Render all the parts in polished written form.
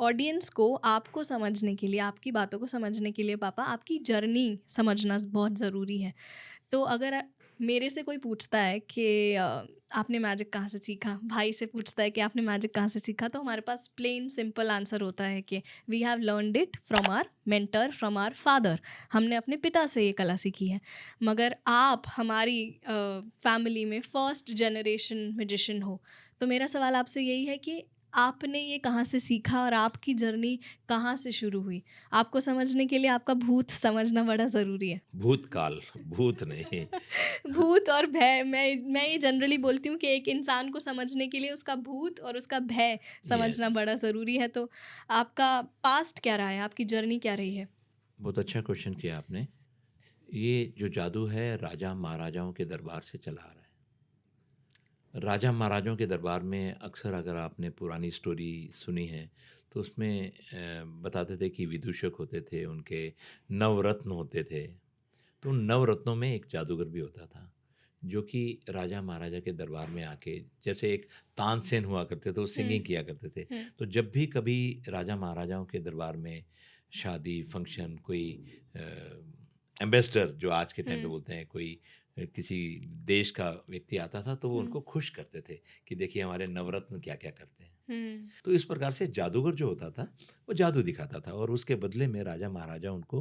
Audience को आपको समझने के लिए, आपकी बातों को समझने के लिए पापा, आपकी जर्नी समझना बहुत ज़रूरी है। तो अगर मेरे से कोई पूछता है कि आपने मैजिक कहाँ से सीखा, भाई से पूछता है कि आपने मैजिक कहाँ से सीखा, तो हमारे पास प्लेन सिंपल आंसर होता है कि we have learned it from our mentor, from our father. हमने अपने पिता से ये कला सीखी है। मगर आप हमारी फैमिली में फर्स्ट जनरेशन म्यूजिशियन हो, तो मेरा सवाल आपसे यही है कि आपने ये कहाँ से सीखा और आपकी जर्नी कहाँ से शुरू हुई? आपको समझने के लिए आपका भूत समझना बड़ा ज़रूरी है। भूतकाल, भूत नहीं। भूत और भय, मैं ये जनरली बोलती हूँ कि एक इंसान को समझने के लिए उसका भूत और उसका भय यस, समझना बड़ा ज़रूरी है। तो आपका पास्ट क्या रहा है? आपकी जर्नी क्या रही है? बहुत अच्छा क्वेश्चन किया आपने। ये जो जादू है राजा-महाराजाओं के दरबार से चला आ रहा है। राजा-महाराजाओं के दरबार में अक्सर अगर आपने पुरानी स्टोरी सुनी है, तो उसमें बताते थे कि विदूषक होते थे, उनके नवरत्न होते थे। तो उन नवरत्नों में एक जादूगर भी होता था, जो कि राजा-महाराजा के दरबार में आके जैसे एक तानसेन हुआ करते थे, वो हुँ, सिंगिंग किया करते थे। हुँ, तो जब भी कभी राजा-महाराजाओं के दरबार में शादी, फंक्शन, कोई एम्बेसडर जो आज के टाइम पे हुँ, बोलते हैं, कोई किसी देश का व्यक्ति आता था, तो वो हुँ, उनको खुश करते थे कि देखिए हमारे नवरत्न क्या-क्या करते हैं। हुँ, तो इस प्रकार से जादूगर जो होता था, वो जादू दिखाता था और उसके बदले में राजा-महाराजा उनको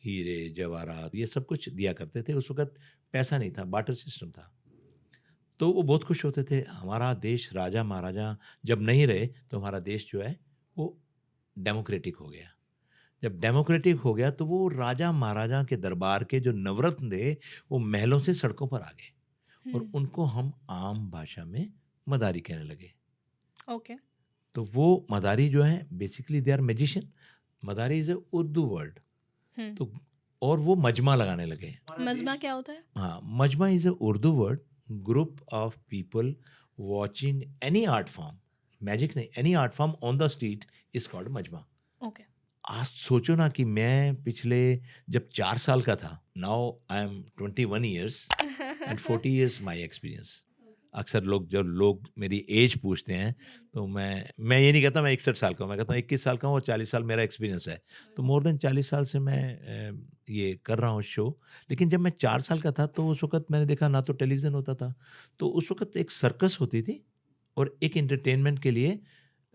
हीरे, जवाहरात ये सब कुछ दिया करते थे। उस वक़्त पैसा नहीं था, बार्टर सिस्टम था। तो वो बहुत खुश होते थे, हमारा देश राजा-महाराजा जब नहीं रहे, तो हमारा देश जो है, वो डेमोक्रेटिक हो गया। जब डेमोक्रेटिक हो गया, तो वो राजा-महाराजा के दरबार के जो नवरत्न थे, वो महलों से सड़कों पर आ गए हुँ, और उनको हम आम भाषा में मदारी कहने लगे। ओके। तो वो मदारी जो है basically they are magician. Madari is a Urdu word. हुँ, तो और वो मजमा लगाने लगे। मज़मा क्या होता है? हाँ, majma is a Urdu word, group of people watching any art form, magic नहीं, any art form on the street is called majma. Okay. आज सोचो ना कि मैं पिछले जब 4 साल का था, now I am 21 years and 40 years my experience. अक्सर जब लोग मेरी एज पूछते हैं, तो मैं ये नहीं कहता मैं 61 साल का हूँ, मैं कहता हूँ 21 साल का हूँ और 40 साल मेरा एक्सपीरियंस है। तो मोर देन 40 साल से मैं ये कर रहा हूँ शो। लेकिन जब मैं 4 साल का था, तो उस वक़्त मैंने देखा ना तो टेलीविज़न होता था, तो उस वक़्त एक सर्कस होती थी और एक एंटरटेनमेंट के लिए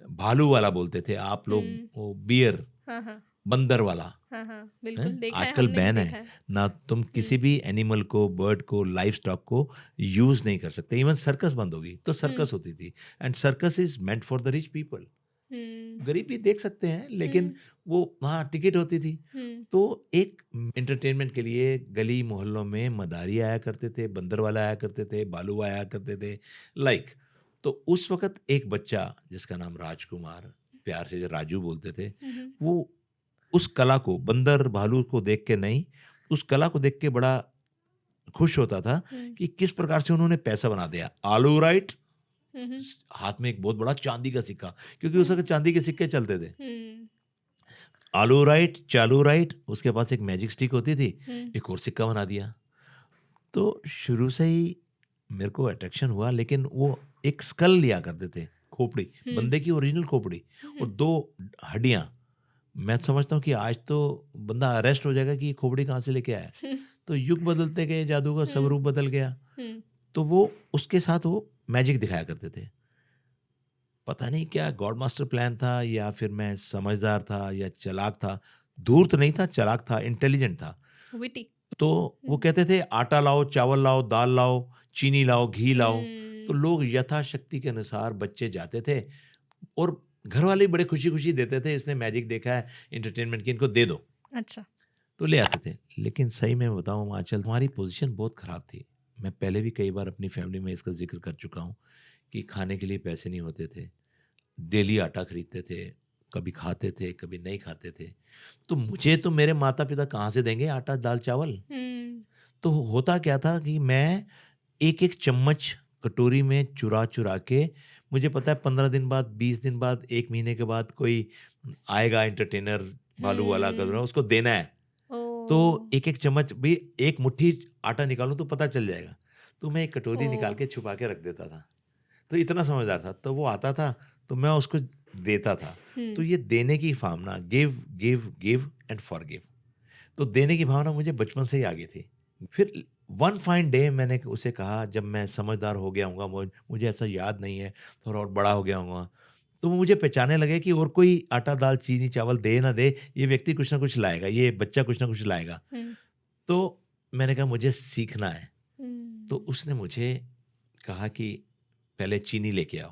भालू वाला बोलते थे आप लोग, हुँ, वो बियर, हाँ, हाँ। बंदर वाला। हाँ, हाँ, हैं? बिल्कुल देखा है, आजकल हमने भी बैन देखा है। है। ना तुम हुँ, किसी भी एनिमल को, बर्ड को, लाइवस्टॉक को यूज़ नहीं कर सकते। इवन सर्कस बंद होगी, तो हुँ, सर्कस होती थी and circus is meant for the rich people. हुँ, गरीब भी देख सकते हैं, लेकिन हुँ, वो वहाँ टिकट होती थी। हुँ, तो एक एंटरटेनमेंट के लिए गली मोहल्लों में मदारी आया करते थे, बंदर वाला आया करते थे, भालू आया करते थे, लाइक। तो उस वक़्त एक बच्चा जिसका नाम राजकुमार, प्यार से राजू बोलते थे, हुँ, हुँ, वो उस कला को, बंदर, भालू को देख के नहीं, उस कला को देख के बड़ा खुश होता था हुँ, कि किस प्रकार से उन्होंने पैसा बना दिया। आलू राइट, हुँ, हुँ, हाथ में एक बहुत बड़ा चांदी का सिक्का, क्योंकि उस हुँ, वक़्त चांदी के सिक्के चलते थे। हुँ, आलू राइट, चालू राइट, उसके पास एक मैजिक स्टिक होती थी, हुँ, एक और सिक्का बना दिया। तो शुरू से ही मेरे को अट्रैक्शन हुआ, लेकिन वो एक स्कल लिया करते थे, खोपड़ी, हुँ, बंदे की ओरिजिनल खोपड़ी और हुँ, 2 हड्डियाँ। मैं समझता हूँ कि आज तो बंदा अरेस्ट हो जाएगा कि ये खोपड़ी कहाँ से लेके आया है। हुँ, तो युग बदलते गए, जादू का हुँ, स्वरूप बदल गया। हुँ, तो वो उसके साथ वो मैजिक दिखाया करते थे। पता नहीं क्या गॉड मास्टर प्लान था या फिर मैं समझदार था या चालाक था। धूर्त नहीं था, चालाक था, इंटेलिजेंट था। विटी। तो वो हुँ, कहते थे आटा लाओ, चावल लाओ, दाल लाओ, चीनी लाओ, घी लाओ। तो हुँ, लोग यथाशक्ति के अनुसार बच्चे जाते थे और घरवाले भी बड़े खुशी-खुशी देते थे, इसने मैजिक देखा है एंटरटेनमेंट की, इनको दे दो। अच्छा। तो ले आते थे। लेकिन सही में बताऊँ आँचल, हमारी पोज़ीशन बहुत ख़राब थी। मैं पहले भी कई बार अपनी फ़ैमिली में इसका ज़िक्र कर चुका हूँ कि खाने के लिए पैसे नहीं होते थे। डेली आटा खरीदते थे, कभी खाते थे, कभी नहीं खाते थे। तो मुझे तो मेरे माता-पिता कहाँ से देंगे आटा, दाल, चावल? हुँ, तो होता क्या था कि मैं एक-एक चम्मच कटोरी में चुरा-चुरा के, मुझे पता है 15 दिन बाद, 20 दिन बाद, 1 महीने के बाद कोई आएगा एंटरटेनर, भालू वाला, गदरा, हुँ, उसको देना है। तो ओह! एक-एक चम्मच भी, 1 मुट्ठी आटा निकालूँ तो पता चल जाएगा। तो मैं एक कटोरी ओह! निकाल के छुपा के रख देता था। तो इतना समझदार था। तो वो आता था, तो मैं उसको देता था, तो ये देने की भावना, give give give and forgive, तो देने की भावना मुझे बचपन से ही आ गई थी। फिर वन फाइन डे मैंने उसे कहा, जब मैं समझदार हो गया हूँगा, मुझे ऐसा याद नहीं है, थोड़ा और बड़ा हो गया हूँगा, तो वो मुझे पहचानने लगे कि और कोई आटा दाल चीनी चावल दे ना दे, ये व्यक्ति कुछ ना कुछ लाएगा, ये बच्चा कुछ ना कुछ लाएगा। तो मैंने कहा मुझे सीखना है। तो उसने मुझे कहा कि पहले चीनी लेके आओ।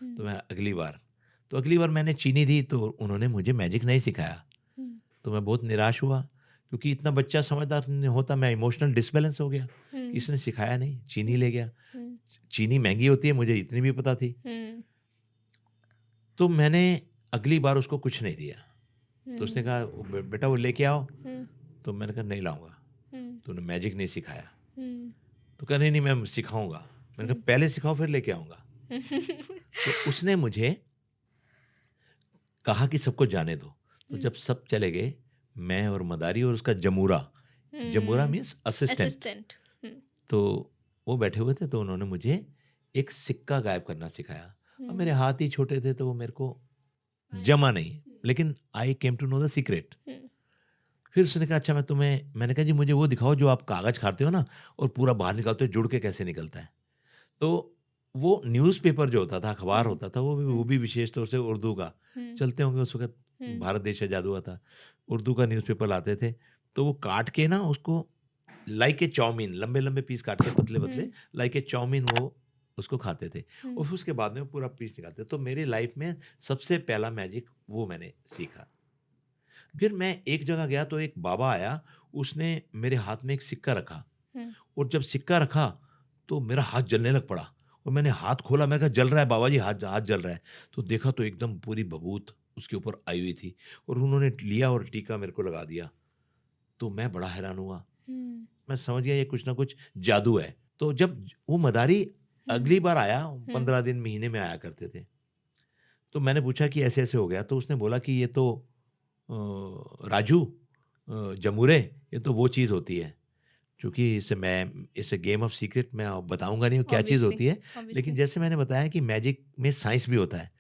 तो मैं अगली बार मैंने चीनी दी तो उन्होंने मुझे मैजिक नहीं सिखाया। तो मैं बहुत निराश हुआ, क्योंकि इतना बच्चा समझदार नहीं होता, मैं इमोशनल डिसबैलेंस हो गया, किसने सिखाया नहीं, चीनी ले गया। चीनी महंगी होती है, मुझे इतनी भी पता थी। तो मैंने अगली बार उसको कुछ नहीं दिया। तो उसने कहा बेटा वो लेके आओ। तो मैंने कहा नहीं लाऊंगा, तूने मैजिक नहीं सिखाया। तो कहा नहीं मैं सिखाऊंगा। मैंने कहा पहले सिखाओ फिर लेके आऊंगा। तो उसने मुझे कहा कि सबको जाने दो। तो जब सब चले गए, मैं और मदारी और उसका जमूरा मीन्स असिस्टेंट, तो वो बैठे हुए थे। तो उन्होंने मुझे एक सिक्का गायब करना सिखाया। अब मेरे हाथ ही छोटे थे तो वो मेरे को जमा नहीं, लेकिन I came to know the secret. फिर उसने कहा अच्छा मैंने कहा जी मुझे वो दिखाओ जो आप कागज खाते हो ना और पूरा बाहर निकालते हो, जुड़ के कैसे निकलता है। तो वो न्यूज़पेपर जो होता था, अखबार होता था, वो भी विशेष तौर से उर्दू का, चलते होंगे उस वक्त, भारत देश आजाद हुआ था, उर्दू का न्यूज़पेपर लाते थे। तो वो काट के ना उसको लाइक ए चाउमीन, लंबे लंबे पीस काट के पतले पतले लाइक ए चाउमीन वो उसको खाते थे, और उसके बाद में पूरा पीस निकालते। तो मेरी लाइफ में सबसे पहला मैजिक वो मैंने सीखा। फिर मैं एक जगह गया तो एक बाबा आया, उसने मेरे हाथ में एक सिक्का रखा, और जब सिक्का रखा तो मेरा हाथ जलने लग पड़ा, और मैंने हाथ खोला, मैंने कहा जल रहा है बाबा जी, हाथ जल रहा है। तो देखा तो एकदम पूरी भभूत उसके ऊपर आई हुई थी, और उन्होंने लिया और टीका मेरे को लगा दिया। तो मैं बड़ा हैरान हुआ, मैं समझ गया ये कुछ ना कुछ जादू है। तो जब वो मदारी अगली बार आया, 15 दिन महीने में आया करते थे, तो मैंने पूछा कि ऐसे ऐसे हो गया। तो उसने बोला कि ये तो राजू, जमूरे, ये तो वो चीज़ होती है, क्योंकि इसे गेम ऑफ सीक्रेट मैं बताऊंगा नहीं क्या चीज़ होती है, लेकिन जैसे मैंने बताया कि मैजिक में साइंस भी होता है।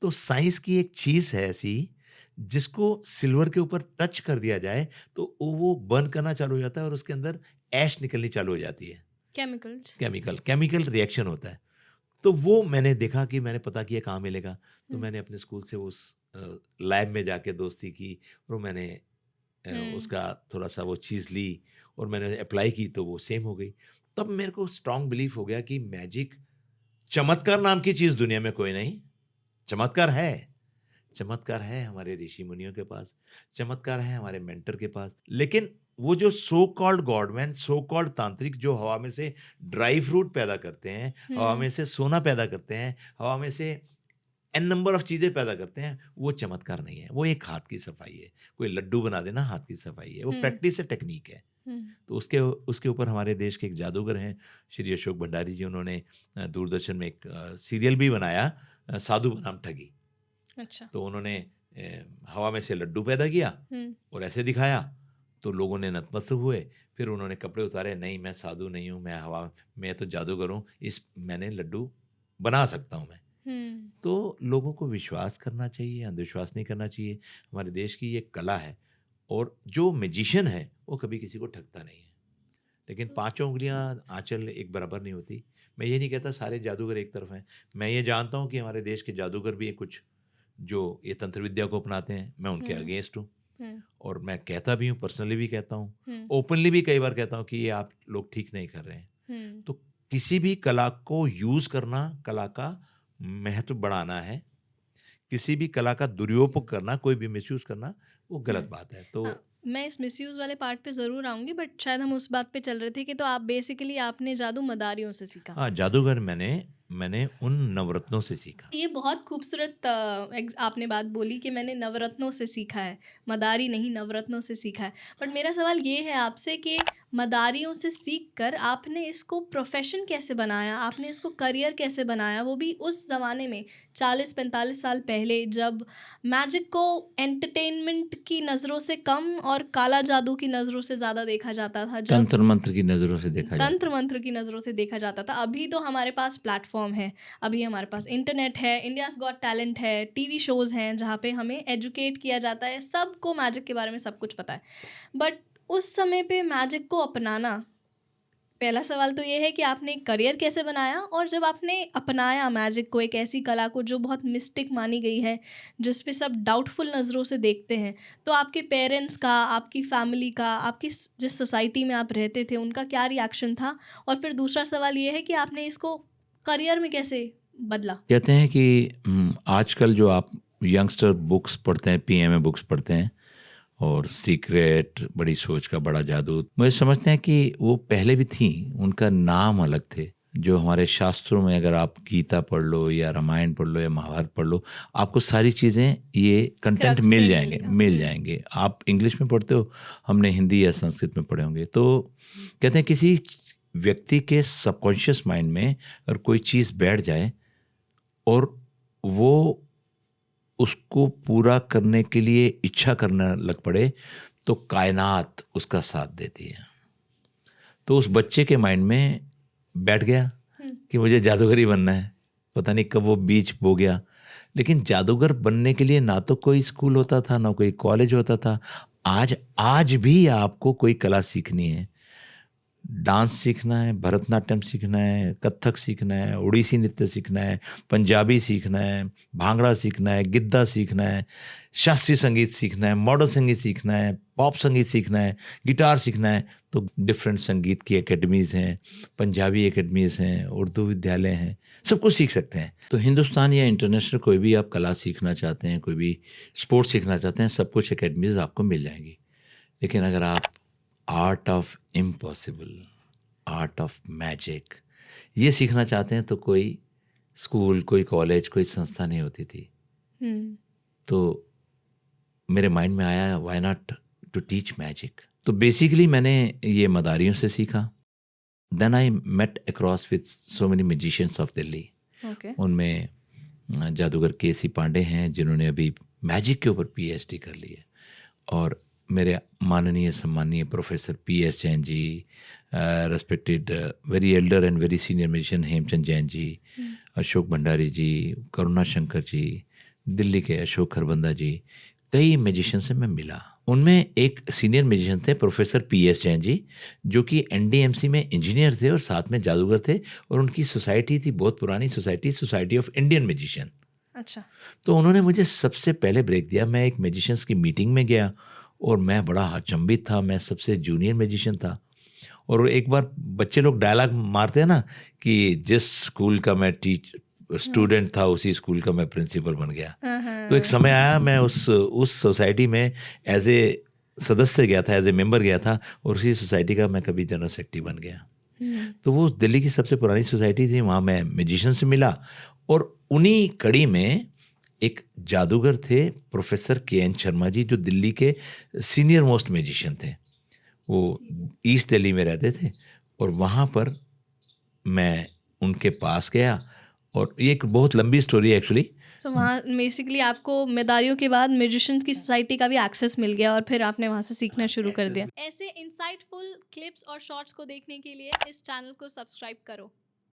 तो साइंस की एक चीज़ है ऐसी, जिसको सिल्वर के ऊपर टच कर दिया जाए तो वो बर्न करना चालू हो जाता है, और उसके अंदर ऐश निकलनी चालू हो जाती है, केमिकल रिएक्शन होता है। तो वो मैंने देखा कि मैंने पता किया कहाँ मिलेगा। तो मैंने अपने स्कूल से उस लैब में जाके दोस्ती की, और मैंने उसका थोड़ा सा वो चीज़ ली और मैंने अप्लाई की, तो वो सेम हो गई। तब मेरे को स्ट्रांग बिलीफ हो गया कि मैजिक, चमत्कार नाम की चीज़ दुनिया में कोई नहीं। चमत्कार है हमारे ऋषि मुनियों के पास, चमत्कार है हमारे मेंटर के पास, लेकिन वो जो so called godman, so called तांत्रिक, जो हवा में से ड्राई फ्रूट पैदा करते हैं, हवा में से सोना पैदा करते हैं, हवा में से एन नंबर ऑफ चीज़ें पैदा करते हैं, वो चमत्कार नहीं है, वो एक हाथ की सफाई है। कोई लड्डू बना देना हाथ की सफाई है, वो प्रैक्टिस है, टेक्निक है। तो उसके ऊपर हमारे देश के एक जादूगर हैं, श्री अशोक भंडारी जी, उन्होंने दूरदर्शन में एक सीरियल भी बनाया, साधु बनाम ठगी। अच्छा। तो उन्होंने हवा में से लड्डू पैदा किया और ऐसे दिखाया, तो लोगों ने नतमस्तक हुए। फिर उन्होंने कपड़े उतारे, नहीं मैं साधु नहीं हूँ, मैं तो जादूगर हूँ, मैंने लड्डू बना सकता हूँ मैं। तो लोगों को विश्वास करना चाहिए, अंधविश्वास नहीं करना चाहिए। हमारे देश की ये कला है, और जो मैजिशियन है वो कभी किसी को ठगता नहीं है, लेकिन पांचों उंगलियां आंचल एक बराबर नहीं होती। मैं ये नहीं कहता सारे जादूगर एक तरफ हैं, मैं ये जानता हूँ कि हमारे देश के जादूगर भी कुछ जो ये तंत्र विद्या को अपनाते हैं, मैं उनके अगेंस्ट हूँ, और मैं कहता भी हूँ, पर्सनली भी कहता हूँ, ओपनली भी कई बार कहता हूँ कि ये आप लोग ठीक नहीं कर रहे हैं। तो किसी भी कला को यूज करना, कला का महत्व बढ़ाना है, किसी भी कला का दुरुपयोग करना, कोई भी मिसयूज करना, वो गलत बात है। तो मैं इस मिसयूज़ वाले पार्ट पे ज़रूर आऊँगी, बट शायद हम उस बात पे चल रहे थे कि तो आप बेसिकली आपने जादू मदारियों से सीखा। हाँ, जादूगर मैंने उन नवरत्नों से सीखा। ये बहुत खूबसूरत आपने बात बोली कि मैंने नवरत्नों से सीखा है, मदारी नहीं नवरत्नों से सीखा है। बट मेरा सवाल ये है आपसे कि मदारियों से सीख कर आपने इसको प्रोफेशन कैसे बनाया, आपने इसको करियर कैसे बनाया, वो भी उस ज़माने में 40-45 साल पहले, जब मैजिक को एंटरटेनमेंट की नज़रों से कम और काला जादू की नज़रों से ज़्यादा देखा जाता था, जब तंत्र मंत्र की नज़रों से देखा जाता तंत्र मंत्र की नज़रों से देखा जाता था। अभी तो हमारे पास प्लेटफॉर्म प्लेटफॉर्म है, अभी हमारे पास इंटरनेट है, इंडियाज़ गॉट टैलेंट है, टीवी शोज़ हैं जहाँ पे हमें एजुकेट किया जाता है, सबको मैजिक के बारे में सब कुछ पता है। बट उस समय पे मैजिक को अपनाना, पहला सवाल तो ये है कि आपने एक करियर कैसे बनाया, और जब आपने अपनाया मैजिक को, एक ऐसी कला को जो बहुत मिस्टिक मानी गई है, जिस पे सब डाउटफुल नज़रों से देखते हैं, तो आपके पेरेंट्स का, आपकी फैमिली का, आपकी जिस सोसाइटी में आप रहते थे, उनका क्या रिएक्शन था? और फिर दूसरा सवाल ये है कि आपने इसको करियर में कैसे बदला? कहते हैं कि आजकल जो आप यंगस्टर बुक्स पढ़ते हैं, पीएमए बुक्स पढ़ते हैं, और सीक्रेट, बड़ी सोच का बड़ा जादू, मुझे समझते हैं कि वो पहले भी थी, उनका नाम अलग थे। जो हमारे शास्त्रों में अगर आप गीता पढ़ लो या रामायण पढ़ लो या महाभारत पढ़ लो, आपको सारी चीज़ें, ये कंटेंट क्रक्स मिल से जाएंगे, मिलेगा। मिल जाएंगे। आप इंग्लिश में पढ़ते हो, हमने हिंदी या संस्कृत में पढ़े होंगे। तो कहते हैं किसी व्यक्ति के सबकॉन्शियस माइंड में अगर कोई चीज़ बैठ जाए और वो उसको पूरा करने के लिए इच्छा करने लग पड़े, तो कायनात उसका साथ देती है। तो उस बच्चे के माइंड में बैठ गया कि मुझे जादूगर ही बनना है। पता नहीं कब वो बीज बो गया, लेकिन जादूगर बनने के लिए ना तो कोई स्कूल होता था, ना कोई कॉलेज होता था। आज भी आपको कोई कला सीखनी है, डांस सीखना है, भरतनाट्यम सीखना है, कथक सीखना है, उड़ीसी नृत्य सीखना है, पंजाबी सीखना है, भांगड़ा सीखना है, गिद्दा सीखना है, शास्त्रीय संगीत सीखना है, मॉडर्न संगीत सीखना है, पॉप संगीत सीखना है, गिटार सीखना है, तो डिफरेंट संगीत की एकेडमीज़ हैं, पंजाबी एकेडमीज़ हैं, उर्दू विद्यालय हैं, सब कुछ सीख सकते हैं। तो हिंदुस्तान या इंटरनेशनल कोई भी आप कला सीखना चाहते हैं, कोई भी स्पोर्ट्स सीखना चाहते हैं, सब कुछ एकेडमीज़ आपको मिल जाएंगी। लेकिन अगर आप art of impossible, art of magic, ये सीखना चाहते हैं, तो कोई स्कूल, कोई कॉलेज, कोई संस्था नहीं होती थी। तो मेरे माइंड में आया, why not to teach magic. तो बेसिकली मैंने ये मदारियों से सीखा। Then I met across with so many magicians of Delhi. उनमें जादूगर केसी पांडे हैं, जिन्होंने अभी मैजिक के ऊपर पीएचडी कर ली है, और मेरे माननीय सम्मानीय professor PS Jain ji, respected very elder and very senior musician Hemchand Jain ji, Ashok Bhandari ji, Karuna Shankar ji, Delhi के अशोक खरबंदा जी, कई म्यूजिशियन से मैं मिला। उनमें एक सीनियर म्यूजिशियन थे प्रोफेसर पीएस जैन जी, जो कि एनडीएमसी में इंजीनियर थे और साथ में जादूगर थे, और उनकी सोसाइटी थी, बहुत पुरानी society, society of Indian musician. अच्छा। तो उन्होंने मुझे सबसे पहले ब्रेक दिया। मैं एक म्यूजिशियंस की मीटिंग में गया और मैं बड़ा अचंभित था, मैं सबसे जूनियर म्यूजिशियन था। और एक बार बच्चे लोग डायलॉग मारते हैं ना कि जिस स्कूल का मैं स्टूडेंट था, उसी स्कूल का मैं प्रिंसिपल बन गया। तो एक समय आया, मैं उस सोसाइटी में एज ए सदस्य गया था, एज ए मेंबर गया था, और उसी सोसाइटी का मैं कभी जनरल सेक्रेटरी बन गया। तो वो दिल्ली की सबसे पुरानी सोसाइटी थी, वहाँ मैं म्यूजिशियन से मिला, और उन्हीं कड़ी में एक जादूगर थे प्रोफेसर के.एन. शर्मा जी, जो दिल्ली के सीनियर मोस्ट म्यूजिशियन थे। वो ईस्ट दिल्ली में रहते थे, और वहाँ पर मैं उनके पास गया, और ये एक बहुत लंबी स्टोरी है एक्चुअली। तो वहाँ बेसिकली आपको मेदारियों के बाद म्यूजिशियंस की सोसाइटी का भी एक्सेस मिल गया, और फिर आपने वहाँ से सीखना शुरू कर दिया। ऐसे इंसाइटफुल क्लिप्स और शॉर्ट्स को देखने के लिए इस चैनल को सब्सक्राइब करो।